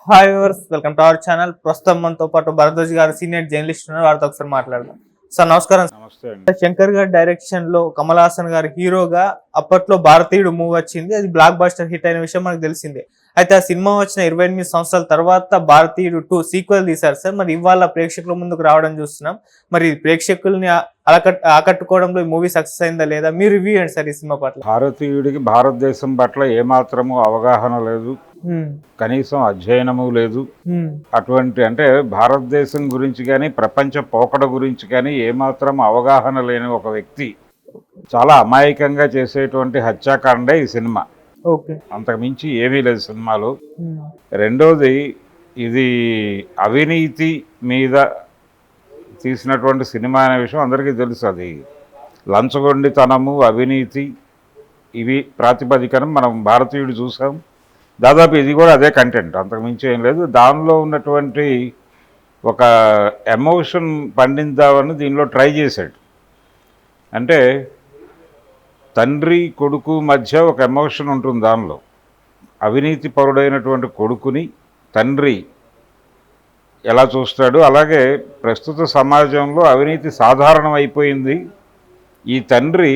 Hi viewers, welcome to our channel. ప్రస్తుతం మనతో పాటు భరద్వాజ్ గారు సీనియర్ జర్నలిస్ట్ ఉన్నారు. వారితో ఒకసారి మాట్లాడదాం. సార్ నమస్కారం. నమస్తే అండి. శంకర్ గారి డైరెక్షన్ లో కమల్ హాసన్ గారు హీరోగా అప్పట్లో భారతీయుడు మూవీ వచ్చింది. అది బ్లాక్ బస్టర్ హిట్ అయిన విషయం మనకు తెలిసిందే. అయితే ఆ సినిమా వచ్చిన 28 సంవత్సరాల తర్వాత భారతీయుడు 2 సీక్వెల్ తీశారు సార్. మరి ఇవాళ ప్రేక్షకుల ముందుకు రావడం చూస్తున్నాం. మరి ప్రేక్షకుల్ని ఆకట్టుకోవడంలో ఈ మూవీ సక్సెస్ అయిందా లేదా? మీరు రివ్యూ ఏంటి సార్ ఈ సినిమా పట్ల? భారతీయుడికి భారతదేశం పట్ల ఏమాత్రము అవగాహన లేదు, కనీసం అధ్యయనము లేదు. అటువంటి అంటే భారతదేశం గురించి కానీ ప్రపంచ పోకడ గురించి కానీ ఏమాత్రం అవగాహన లేని ఒక వ్యక్తి చాలా అమాయకంగా చేసేటువంటి హత్యాకాండే ఈ సినిమా. అంతకు మించి ఏమీ లేదు సినిమాలో. రెండోది, ఇది అవినీతి మీద తీసినటువంటి సినిమా అనే విషయం అందరికీ తెలుసు. అది లంచగొండితనము, అవినీతి ఇవి ప్రాతిపదికన మనం భారతీయుడు చూసాం. దాదాపు ఇది కూడా అదే కంటెంట్, అంతకుమించి ఏం లేదు. దానిలో ఉన్నటువంటి ఒక ఎమోషన్ పండిందామని దీనిలో ట్రై చేశాడు. అంటే తండ్రి కొడుకు మధ్య ఒక ఎమోషన్ ఉంటుంది దానిలో. అవినీతి పరుడైనటువంటి కొడుకుని తండ్రి ఎలా చూస్తాడు, అలాగే ప్రస్తుత సమాజంలో అవినీతి సాధారణం అయిపోయింది. ఈ తండ్రి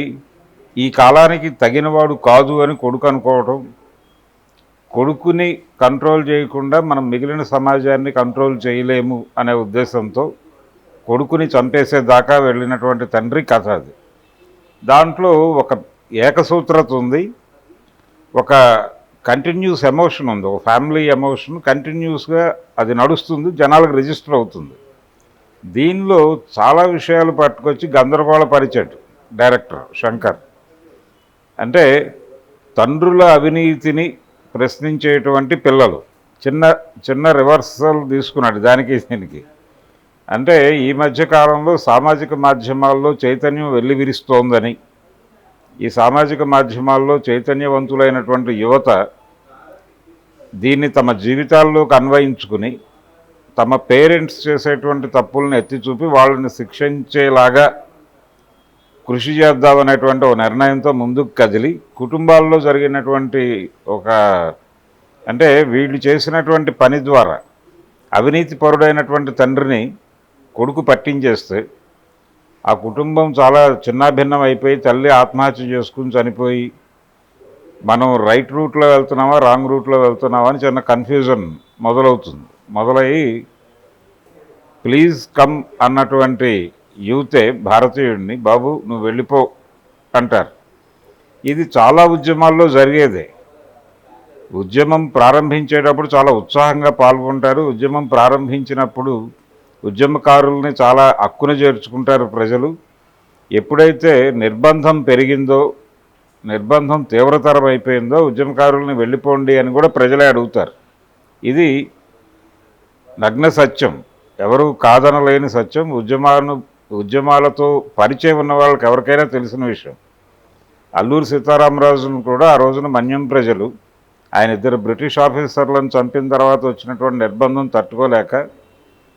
ఈ కాలానికి తగినవాడు కాదు అని కొడుకు అనుకోవడం, కొడుకుని కంట్రోల్ చేయకుండా మనం మిగిలిన సమాజాన్ని కంట్రోల్ చేయలేము అనే ఉద్దేశంతో కొడుకుని చంపేసేదాకా వెళ్ళినటువంటి తండ్రి కథ అది. దాంట్లో ఒక ఏకసూత్రత ఉంది, ఒక కంటిన్యూస్ ఎమోషన్ ఉంది, ఒక ఫ్యామిలీ ఎమోషన్ కంటిన్యూస్గా అది నడుస్తుంది, జనాలకు రిజిస్టర్ అవుతుంది. దీనిలో చాలా విషయాలు పట్టుకొచ్చి గందరగోళపరిచాడు డైరెక్టర్ శంకర్. అంటే తండ్రుల అవినీతిని ప్రశ్నించేటువంటి పిల్లలు, చిన్న చిన్న రివర్సల్ తీసుకున్నాడు దానికి దీనికి. అంటే ఈ మధ్య కాలంలో సామాజిక మాధ్యమాల్లో చైతన్యం వెల్లివిరుస్తోందని, ఈ సామాజిక మాధ్యమాల్లో చైతన్యవంతులైనటువంటి యువత దీన్ని తమ జీవితాల్లోకి అన్వయించుకుని తమ పేరెంట్స్ చేసేటువంటి తప్పులను ఎత్తి చూపి వాళ్ళని శిక్షించేలాగా కృషి చేద్దామనేటువంటి ఒక నిర్ణయంతో ముందుకు కదిలి కుటుంబాల్లో జరిగినటువంటి ఒక అంటే వీళ్ళు చేసినటువంటి పని ద్వారా అవినీతి పరుడైనటువంటి తండ్రిని కొడుకు పట్టించేస్తే ఆ కుటుంబం చాలా చిన్నాభిన్నం అయిపోయి తల్లి ఆత్మహత్య చేసుకుని చనిపోయి మనం రైట్ రూట్లో వెళ్తున్నామా రాంగ్ రూట్లో వెళ్తున్నామా అని చిన్న కన్ఫ్యూజన్ మొదలవుతుంది. మొదలయ్యి ప్లీజ్ కమ్ అన్నటువంటి యూతే భారతీయుడిని బాబు నువ్వు వెళ్ళిపో అంటారు. ఇది చాలా ఉద్యమాల్లో జరిగేదే. ఉద్యమం ప్రారంభించేటప్పుడు చాలా ఉత్సాహంగా పాల్గొంటారు. ఉద్యమం ప్రారంభించినప్పుడు ఉద్యమకారుల్ని చాలా హక్కున చేర్చుకుంటారు ప్రజలు. ఎప్పుడైతే నిర్బంధం పెరిగిందో, నిర్బంధం తీవ్రతరం అయిపోయిందో ఉద్యమకారుల్ని వెళ్ళిపోండి అని కూడా ప్రజలే అడుగుతారు. ఇది నగ్న సత్యం, ఎవరు కాదనలేని సత్యం. ఉద్యమాలతో పరిచయం ఉన్న వాళ్ళకి ఎవరికైనా తెలిసిన విషయం. అల్లూరి సీతారామరాజును కూడా ఆ రోజున మన్యం ప్రజలు ఆయన ఇద్దరు బ్రిటిష్ ఆఫీసర్లను చంపిన తర్వాత వచ్చినటువంటి నిర్బంధం తట్టుకోలేక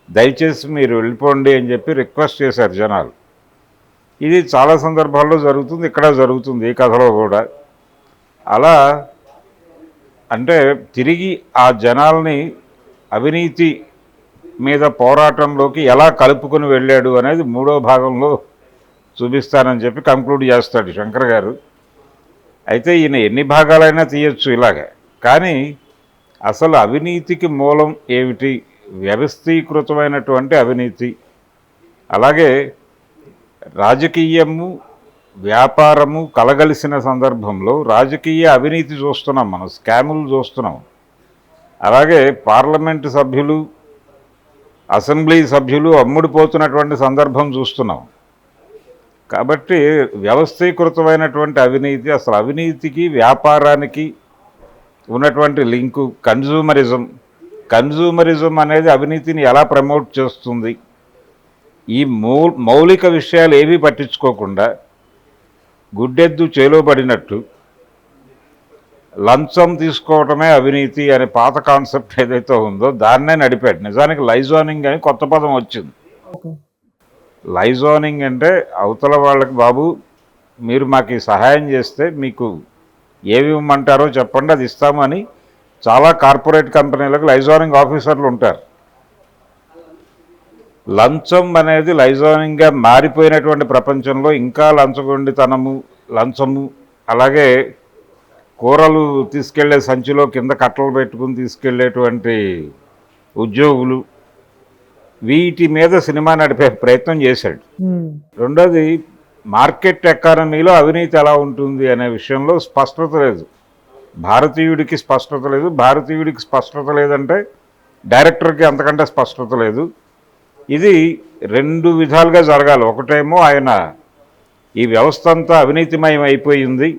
దయచేసి మీరు వెళ్ళిపోండి అని చెప్పి రిక్వెస్ట్ చేశారు జనాలు. ఇది చాలా సందర్భాల్లో జరుగుతుంది, ఇక్కడ జరుగుతుంది ఈ కథలో కూడా. అలా అంటే తిరిగి ఆ జనాల్ని అవినీతి మీద పోరాటంలోకి ఎలా కలుపుకొని వెళ్ళాడు అనేది 3వ భాగంలో చూపిస్తానని చెప్పి కంక్లూడ్ చేస్తాడు శంకర్ గారు. అయితే ఈయన ఎన్ని భాగాలైనా తీయచ్చు ఇలాగే. కానీ అసలు అవినీతికి మూలం ఏమిటి, వ్యవస్థీకృతమైనటువంటి అవినీతి, అలాగే రాజకీయము వ్యాపారము కలగలిసిన సందర్భంలో రాజకీయ అవినీతి చూస్తున్నాం, మనం స్కాములు చూస్తున్నాం. అలాగే పార్లమెంటు సభ్యులు అసెంబ్లీ సభ్యులు అమ్ముడిపోతున్నటువంటి సందర్భం చూస్తున్నాం. కాబట్టి వ్యవస్థీకృతమైనటువంటి అవినీతి, అసలు అవినీతికి వ్యాపారానికి ఉన్నటువంటి లింకు కన్జ్యూమరిజం అనేది అవినీతిని ఎలా ప్రమోట్ చేస్తుంది, ఈ మౌలిక విషయాలు ఏవీ పట్టించుకోకుండా గుడ్డెద్దు చేలోబడినట్టు లంచం తీసుకోవటమే అవినీతి అనే పాత కాన్సెప్ట్ ఏదైతే ఉందో దాన్నే నడిపాడు. నిజానికి లైజానింగ్ అని కొత్త పదం వచ్చింది. లైజానింగ్ అంటే అవతల వాళ్ళకి బాబు మీరు మాకు సహాయం చేస్తే మీకు ఏమి ఇవ్వమంటారో చెప్పండి అది ఇస్తామని చాలా కార్పొరేట్ కంపెనీలకు లైజానింగ్ ఆఫీసర్లు ఉంటారు. లంచం అనేది లైజానింగ్గా మారిపోయినటువంటి ప్రపంచంలో ఇంకా లంచగొండితనము, లంచము, అలాగే కూరలు తీసుకెళ్లే సంచిలో కింద కట్టలు పెట్టుకుని తీసుకెళ్లేటువంటి ఉద్యోగులు, వీటి మీద సినిమా నడిపే ప్రయత్నం చేశాడు. రెండోది, మార్కెట్ ఎకానమీలో అవినీతి ఎలా ఉంటుంది అనే విషయంలో స్పష్టత లేదు. భారతీయుడికి స్పష్టత లేదు. భారతీయుడికి స్పష్టత లేదంటే డైరెక్టర్కి అంతకంటే స్పష్టత లేదు. ఇది రెండు విధాలుగా జరగాలి. ఒకటేమో ఆయన ఈ వ్యవస్థ అంతా అవినీతిమయం అయిపోయింది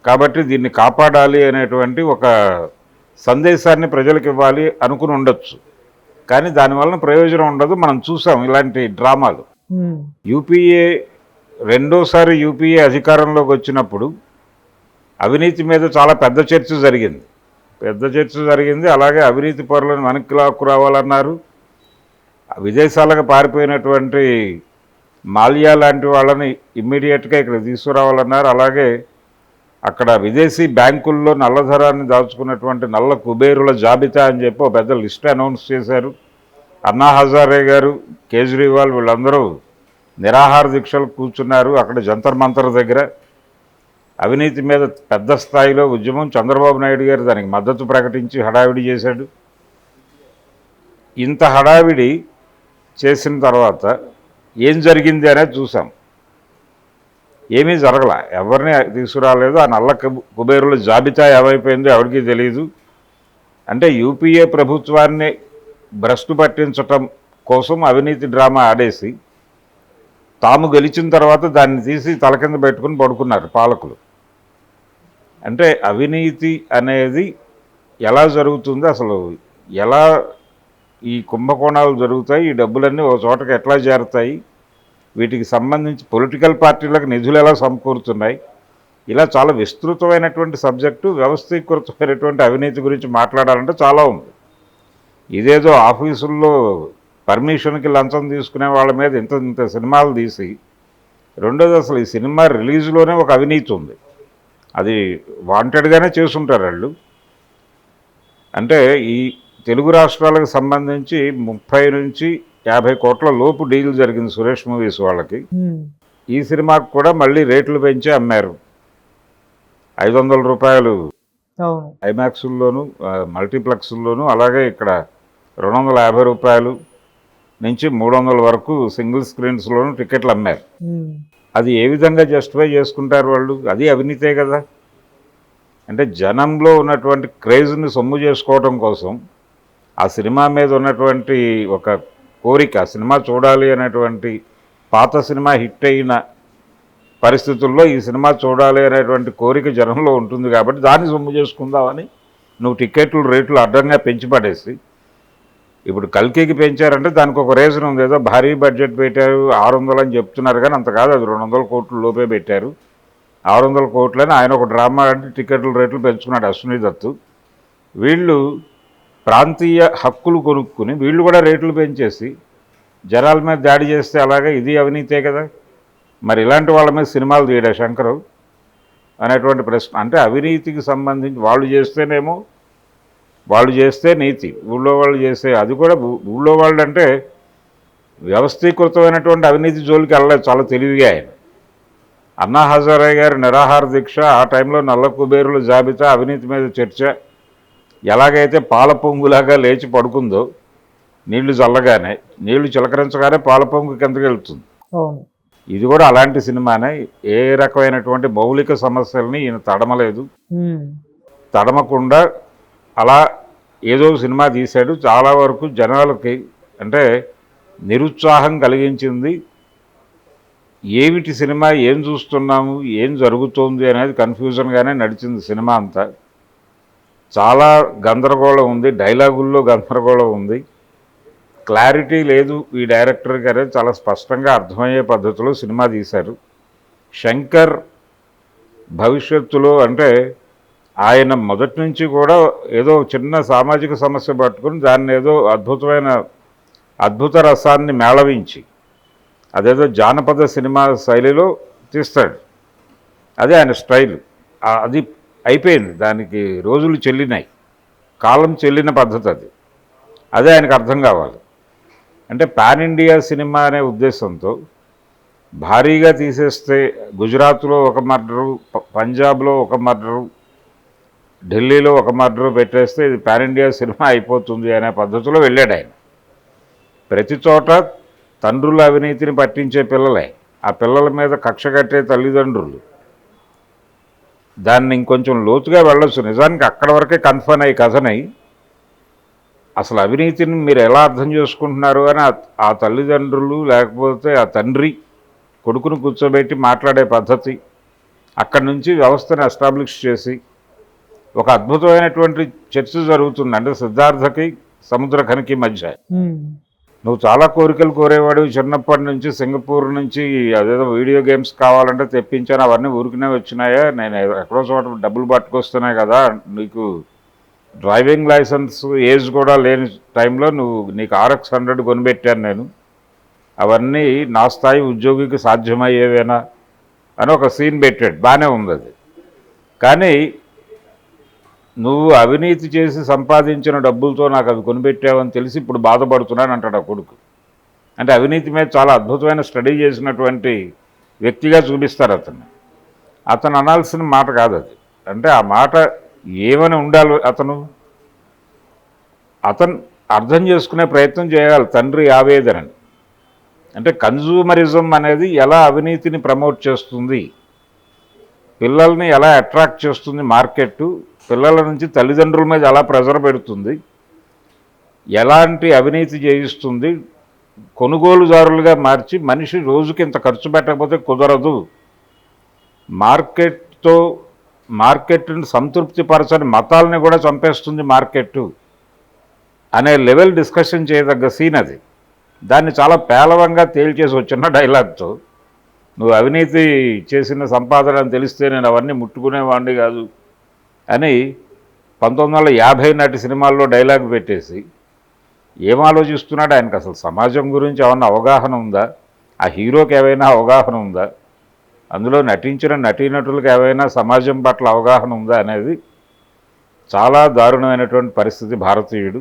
కాబట్టి దీన్ని కాపాడాలి అనేటువంటి ఒక సందేశాన్ని ప్రజలకు ఇవ్వాలి అనుకుని ఉండొచ్చు. కానీ దానివల్ల ప్రయోజనం ఉండదు. మనం చూసాం ఇలాంటి డ్రామాలు. యూపీఏ రెండోసారి యూపీఏ అధికారంలోకి వచ్చినప్పుడు అవినీతి మీద చాలా పెద్ద చర్చ జరిగింది. అలాగే అవినీతి పరులను వెనక్కి లాక్కురావాలన్నారు. విదేశాలకు పారిపోయినటువంటి మాల్యా లాంటి వాళ్ళని ఇమ్మీడియట్గా ఇక్కడ తీసుకురావాలన్నారు. అలాగే అక్కడ విదేశీ బ్యాంకుల్లో నల్లధరాన్ని దాచుకున్నటువంటి నల్ల కుబేరుల జాబితా అని చెప్పి ఒక పెద్ద లిస్ట్ అనౌన్స్ చేశారు. అన్నా హజారే గారు, కేజ్రీవాల్ వీళ్ళందరూ నిరాహార దీక్షలు కూర్చున్నారు అక్కడ జంతర్ మంతర్ దగ్గర. అవినీతి మీద పెద్ద స్థాయిలో ఉద్యమం. చంద్రబాబు నాయుడు గారు దానికి మద్దతు ప్రకటించి హడావిడి చేశాడు. ఇంత హడావిడి చేసిన తర్వాత ఏం జరిగింది అనేది చూసాం. ఏమీ జరగల, ఎవరిని తీసుకురాలేదు. ఆ నల్ల కుబేరుల జాబితా ఏమైపోయిందో ఎవరికీ తెలియదు. అంటే యూపీఏ ప్రభుత్వాన్ని భ్రష్టు పట్టించటం కోసం అవినీతి డ్రామా ఆడేసి తాము గెలిచిన తర్వాత దాన్ని తీసి తల కింద పెట్టుకుని పడుకున్నారు పాలకులు. అంటే అవినీతి అనేది ఎలా జరుగుతుంది, అసలు ఎలా ఈ కుంభకోణాలు జరుగుతాయి, ఈ డబ్బులన్నీ ఒక చోటకి ఎట్లా చేరుతాయి, వీటికి సంబంధించి పొలిటికల్ పార్టీలకు నిధులు ఎలా సమకూరుతున్నాయి, ఇలా చాలా విస్తృతమైనటువంటి సబ్జెక్టు. వ్యవస్థీకృతమైనటువంటి అవినీతి గురించి మాట్లాడాలంటే చాలా ఉంది. ఇదేదో ఆఫీసుల్లో పర్మిషన్కి లంచం తీసుకునే వాళ్ళ మీద ఇంత సినిమాలు తీసి, రెండోది అసలు ఈ సినిమా రిలీజ్లోనే ఒక అవినీతి ఉంది. అది వాంటెడ్గానే చేసుంటారు వాళ్ళు. అంటే ఈ తెలుగు రాష్ట్రాలకు సంబంధించి 30 నుంచి 50 కోట్ల లోపు డీల్ జరిగింది సురేష్ మూవీస్ వాళ్ళకి. ఈ సినిమాకు కూడా మళ్ళీ రేట్లు పెంచి అమ్మారు. 500 రూపాయలు ఐమాక్స్లోను, మల్టీప్లెక్స్లోను, అలాగే ఇక్కడ 250 రూపాయలు నుంచి 300 వరకు సింగిల్ స్క్రీన్స్లోను టికెట్లు అమ్మారు. అది ఏ విధంగా జస్టిఫై చేసుకుంటారు వాళ్ళు? అది అవినీతే కదా. అంటే జనంలో ఉన్నటువంటి క్రేజ్ని సొమ్ము చేసుకోవడం కోసం, ఆ సినిమా మీద ఉన్నటువంటి ఒక కోరిక, ఆ సినిమా చూడాలి అనేటువంటి, పాత సినిమా హిట్ అయిన పరిస్థితుల్లో ఈ సినిమా చూడాలి అనేటువంటి కోరిక జనంలో ఉంటుంది కాబట్టి దాన్ని సొమ్ము చేసుకుందామని నువ్వు టికెట్లు రేట్లు అడ్డంగా పెంచి పడేసి, ఇప్పుడు కల్కికి పెంచారంటే దానికి ఒక రీజన్ ఉంది. ఏదో భారీ బడ్జెట్ పెట్టారు, 600 అని చెప్తున్నారు, కానీ అంత కాదు, అది 200 కోట్ల లోపే పెట్టారు. 600 కోట్లని ఆయన ఒక డ్రామా అంటే టికెట్ల రేట్లు పెంచుకున్నాడు అశ్విని దత్తు. వీళ్ళు ప్రాంతీయ హక్కులు కొనుక్కుని వీళ్ళు కూడా రేట్లు పెంచేసి జనాల మీద దాడి చేస్తే అలాగే ఇది అవినీతే కదా. మరి ఇలాంటి వాళ్ళ మీద సినిమాలు తీయడా శంకరు అనేటువంటి ప్రశ్న. అంటే అవినీతికి సంబంధించి వాళ్ళు చేస్తే నీతి, ఊళ్ళో వాళ్ళు చేస్తే అది కూడా. ఊళ్ళో వాళ్ళు అంటే వ్యవస్థీకృతమైనటువంటి అవినీతి జోలికి వెళ్ళలేదు చాలా తెలివిగా ఆయన. అన్నా హజారే గారి నిరాహార దీక్ష, ఆ టైంలో నల్ల కుబేరుల జాబితా, అవినీతి మీద చర్చ ఎలాగైతే పాల పొంగులాగా లేచి పడుకుందో, నీళ్లు చల్లగానే, నీళ్లు చిలకరించగానే పాల పొంగు కిందకి వెళ్తుంది. ఇది కూడా అలాంటి సినిమానే. ఏ రకమైనటువంటి మౌలిక సమస్యల్ని ఈయన తడమలేదు. తడమకుండా అలా ఏదో సినిమా తీశాడు. చాలా వరకు జనాలకి అంటే నిరుత్సాహం కలిగించింది. ఏమిటి సినిమా, ఏం చూస్తున్నాము, ఏం జరుగుతోంది అనేది కన్ఫ్యూజన్గానే నడిచింది సినిమా అంతా. చాలా గందరగోళం ఉంది, డైలాగుల్లో గందరగోళం ఉంది, క్లారిటీ లేదు. ఈ డైరెక్టర్ గారే చాలా స్పష్టంగా అర్థమయ్యే పద్ధతిలో సినిమా తీశారు. శంకర్ భవిష్యత్తులో అంటే ఆయన మొదటి నుంచి కూడా ఏదో చిన్న సామాజిక సమస్య పట్టుకుని దాన్ని ఏదో అద్భుత రసాన్ని మేళవించి అదేదో జానపద సినిమా శైలిలో తీస్తాడు. అదే ఆయన స్టైల్. అది అయిపోయింది, దానికి రోజులు చెల్లినాయి. కాలం చెల్లిన పద్ధతి అది. అదే ఆయనకు అర్థం కావాలి. అంటే పాన్ ఇండియా సినిమా అనే ఉద్దేశంతో భారీగా తీసేస్తే గుజరాత్లో ఒక మర్డరు, పంజాబ్లో ఒక మర్డరు, ఢిల్లీలో ఒక మర్డరు పెట్టేస్తే ఇది పాన్ ఇండియా సినిమా అయిపోతుంది అనే పద్ధతిలో వెళ్ళాడు ఆయన. ప్రతి చోట తండ్రుల అవినీతిని పట్టించే పిల్లలే, ఆ పిల్లల మీద కక్ష కట్టే తల్లిదండ్రులు. దాన్ని ఇంకొంచెం లోతుగా వెళ్ళొచ్చు. నిజానికి అక్కడ వరకే కన్ఫర్మ్ అయ్యి కథనై అసలు అవినీతిని మీరు ఎలా అర్థం చేసుకుంటున్నారు అని ఆ తల్లిదండ్రులు లేకపోతే ఆ తండ్రి కొడుకును కూర్చోబెట్టి మాట్లాడే పద్ధతి, అక్కడి నుంచి వ్యవస్థను ఎస్టాబ్లిష్ చేసి ఒక అద్భుతమైనటువంటి చర్చ జరుగుతుంది. అంటే సిద్ధార్థకి సముద్రఖనికి మధ్య. నువ్వు చాలా కోరికలు కోరేవాడు చిన్నప్పటి నుంచి, సింగపూర్ నుంచి అదేదో వీడియో గేమ్స్ కావాలంటే తెప్పించాను, అవన్నీ ఊరికనే వచ్చినాయా, నేను ఎక్కడో చోట డబ్బులు పట్టుకొస్తున్నాయి కదా, నీకు డ్రైవింగ్ లైసెన్స్ ఏజ్ కూడా లేని టైంలో నీకు RX 100 కొనిపెట్టాను నేను, అవన్నీ నా స్థాయి ఉద్యోగికి సాధ్యమయ్యేవేనా అని ఒక సీన్ పెట్టాడు. బాగానే ఉంది అది. కానీ నువ్వు అవినీతి చేసి సంపాదించిన డబ్బులతో నాకు అవి కొనిపెట్టావని తెలిసి ఇప్పుడు బాధపడుతున్నాను అంటాడు ఆ కొడుకు. అంటే అవినీతి మీద చాలా అద్భుతమైన స్టడీ చేసినటువంటి వ్యక్తిగా చూపిస్తారు అతన్ని. అతను అనాల్సిన మాట కాదు అది. అంటే ఆ మాట ఏమని ఉండాలి, అతను అర్థం చేసుకునే ప్రయత్నం చేయాలి తండ్రి ఆవేదనని. అంటే కన్జ్యూమరిజం అనేది ఎలా అవినీతిని ప్రమోట్ చేస్తుంది, పిల్లల్ని ఎలా అట్రాక్ట్ చేస్తుంది మార్కెట్, పిల్లల నుంచి తల్లిదండ్రుల మీద ఎలా ప్రెజర్ పెడుతుంది, ఎలాంటి అవినీతి చేయిస్తుంది, కొనుగోలుదారులుగా మార్చి మనిషి రోజుకి ఇంత ఖర్చు పెట్టకపోతే కుదరదు, మార్కెట్ని సంతృప్తిపరచని మతాలని కూడా చంపేస్తుంది మార్కెట్ అనే లెవెల్ డిస్కషన్ చేయదగ్గ సీన్ అది. దాన్ని చాలా పేలవంగా తేల్చేసి వచ్చిన డైలాగ్తో, నువ్వు అవినీతి చేసిన సంపాదన అని తెలిస్తే నేను అవన్నీ ముట్టుకునేవాడిని కాదు అని 1950 నాటి సినిమాల్లో డైలాగ్ పెట్టేసి ఏం ఆలోచిస్తున్నాడు ఆయనకు? అసలు సమాజం గురించి ఏమన్నా అవగాహన ఉందా? ఆ హీరోకి ఏమైనా అవగాహన ఉందా? అందులో నటించిన నటీనటులకు ఏమైనా సమాజం పట్ల అవగాహన ఉందా అనేది చాలా దారుణమైనటువంటి పరిస్థితి భారతీయుడు.